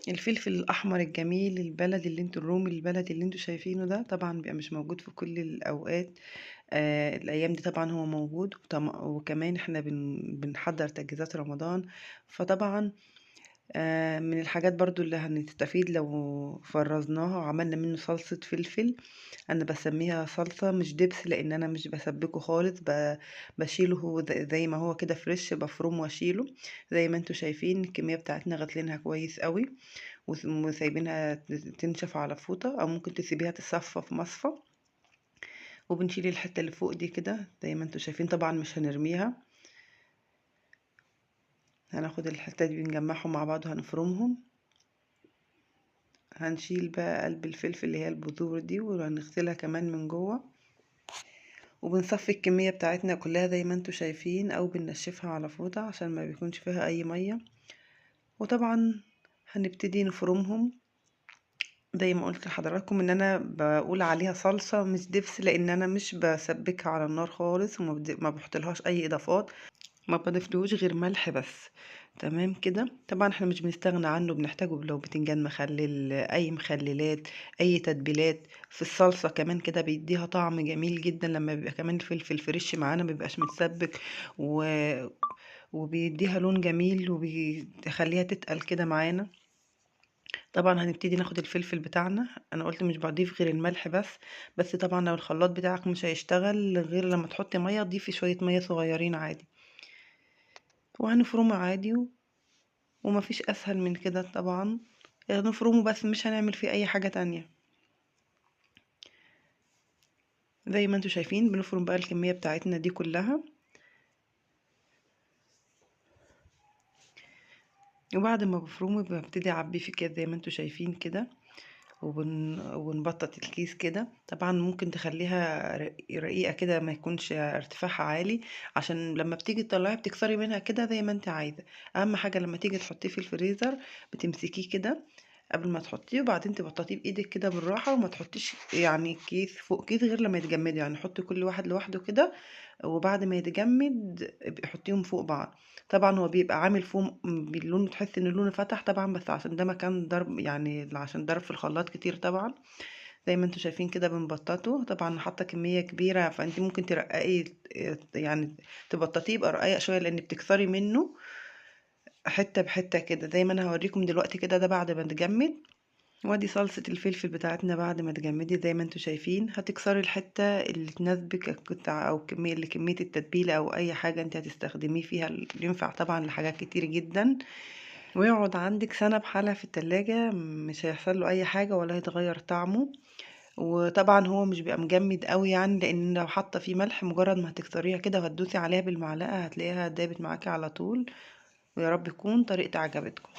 الفلفل الأحمر الجميل البلدي اللي انتوا الرومي البلدي اللي انتوا شايفينه ده طبعا بيبقى مش موجود في كل الأوقات. الأيام دي طبعا هو موجود، وكمان احنا بنحضر تجهيزات رمضان. فطبعا من الحاجات برضو اللي هنستفيد لو فرزناها وعملنا منه صلصة فلفل. انا بسميها صلصة مش دبس، لان انا مش بسبكه خالص، بشيله هو زي ما هو كده فريش، بفرمه واشيله. زي ما انتوا شايفين الكمية بتاعتنا غسلينها كويس قوي، وسايبينها تنشف على فوطة، او ممكن تسيبيها تتصفى في مصفى. وبنشيل الحتة اللي فوق دي كده زي ما انتوا شايفين، طبعا مش هنرميها. هناخد الحتة دي بنجمعهم مع بعض وهنفرمهم. هنشيل بقى قلب الفلفل اللي هي البذور دي، وهنغسلها كمان من جوه. وبنصفي الكمية بتاعتنا كلها زي ما انتوا شايفين، او بننشفها على فوطة عشان ما بيكونش فيها اي مية. وطبعا هنبتدي نفرمهم. زي ما قلت لحضراتكم ان انا بقول عليها صلصة مش دبس، لان انا مش بسبكها على النار خالص، ما بحطلهاش اي اضافات، ما بضيفلهوش غير ملح بس. تمام كده. طبعا احنا مش بنستغنى عنه، بنحتاجه لو بتنجان مخلل، اي مخللات، اي تتبيلات. في الصلصة كمان كده بيديها طعم جميل جدا، لما بيبقى كمان الفلفل فريش معانا مبيبقاش متسبك و... وبيديها لون جميل وبيخليها تتقل كده معانا. طبعا هنبتدي ناخد الفلفل بتاعنا، انا قلت مش بضيف غير الملح بس طبعا لو الخلاط بتاعك مش هيشتغل غير لما تحطي ميه، ضيفي شويه ميه صغيرين عادي. وهنفرمه عادي ومفيش اسهل من كده طبعا. نفرمه بس مش هنعمل فيه اي حاجه تانية. زي ما انتوا شايفين بنفرم بقى الكميه بتاعتنا دي كلها. وبعد ما بفرمه ببتدي اعبيه في كده زي ما انتوا شايفين كده. ونبطط الكيس كده. طبعا ممكن تخليها رقيقة كده، ما يكونش ارتفاعها عالي، عشان لما بتيجي تطلعي بتكسري منها كده زي ما انت عايزة. اهم حاجة لما تيجي تحطيه في الفريزر بتمسكيه كده قبل ما تحطيه، وبعدين تبططيه بايدك كده بالراحة، وما تحطيش يعني كيس فوق كيس غير لما يتجمد، يعني حطي كل واحد لوحده كده. وبعد ما يتجمد حطيهم فوق بعض. طبعا هو بيبقى عامل فوم باللون، تحس ان لونه فتح طبعا، بس عشان ده مكان ضرب، يعني عشان ضرب في الخلاط كتير طبعا. زي ما انتوا شايفين كده بنبططه. طبعا حاطه كميه كبيره، فانت ممكن ترققي يعني تبططيه يبقى رقيق شويه، لان بتكسري منه حته بحته كده زي ما انا هوريكم دلوقتي كده. ده بعد ما تجمد. وادي صلصة الفلفل بتاعتنا بعد ما تجمدي زي ما انتوا شايفين. هتكسري الحتة اللي تناسبك القطع، او كمية التتبيلة، او اي حاجة انت هتستخدميه فيها، اللي ينفع طبعا لحاجات كتير جدا، ويقعد عندك سنة بحالها في التلاجة، مش هيحصل له اي حاجة ولا هيتغير طعمه. وطبعا هو مش بيبقى مجمد قوي، يعني لان لو حاطه فيه ملح مجرد ما هتكسريها كده وهتدوسي عليها بالمعلقة هتلاقيها دابت معاكي على طول. ويا رب يكون طريقتي عجبتكم.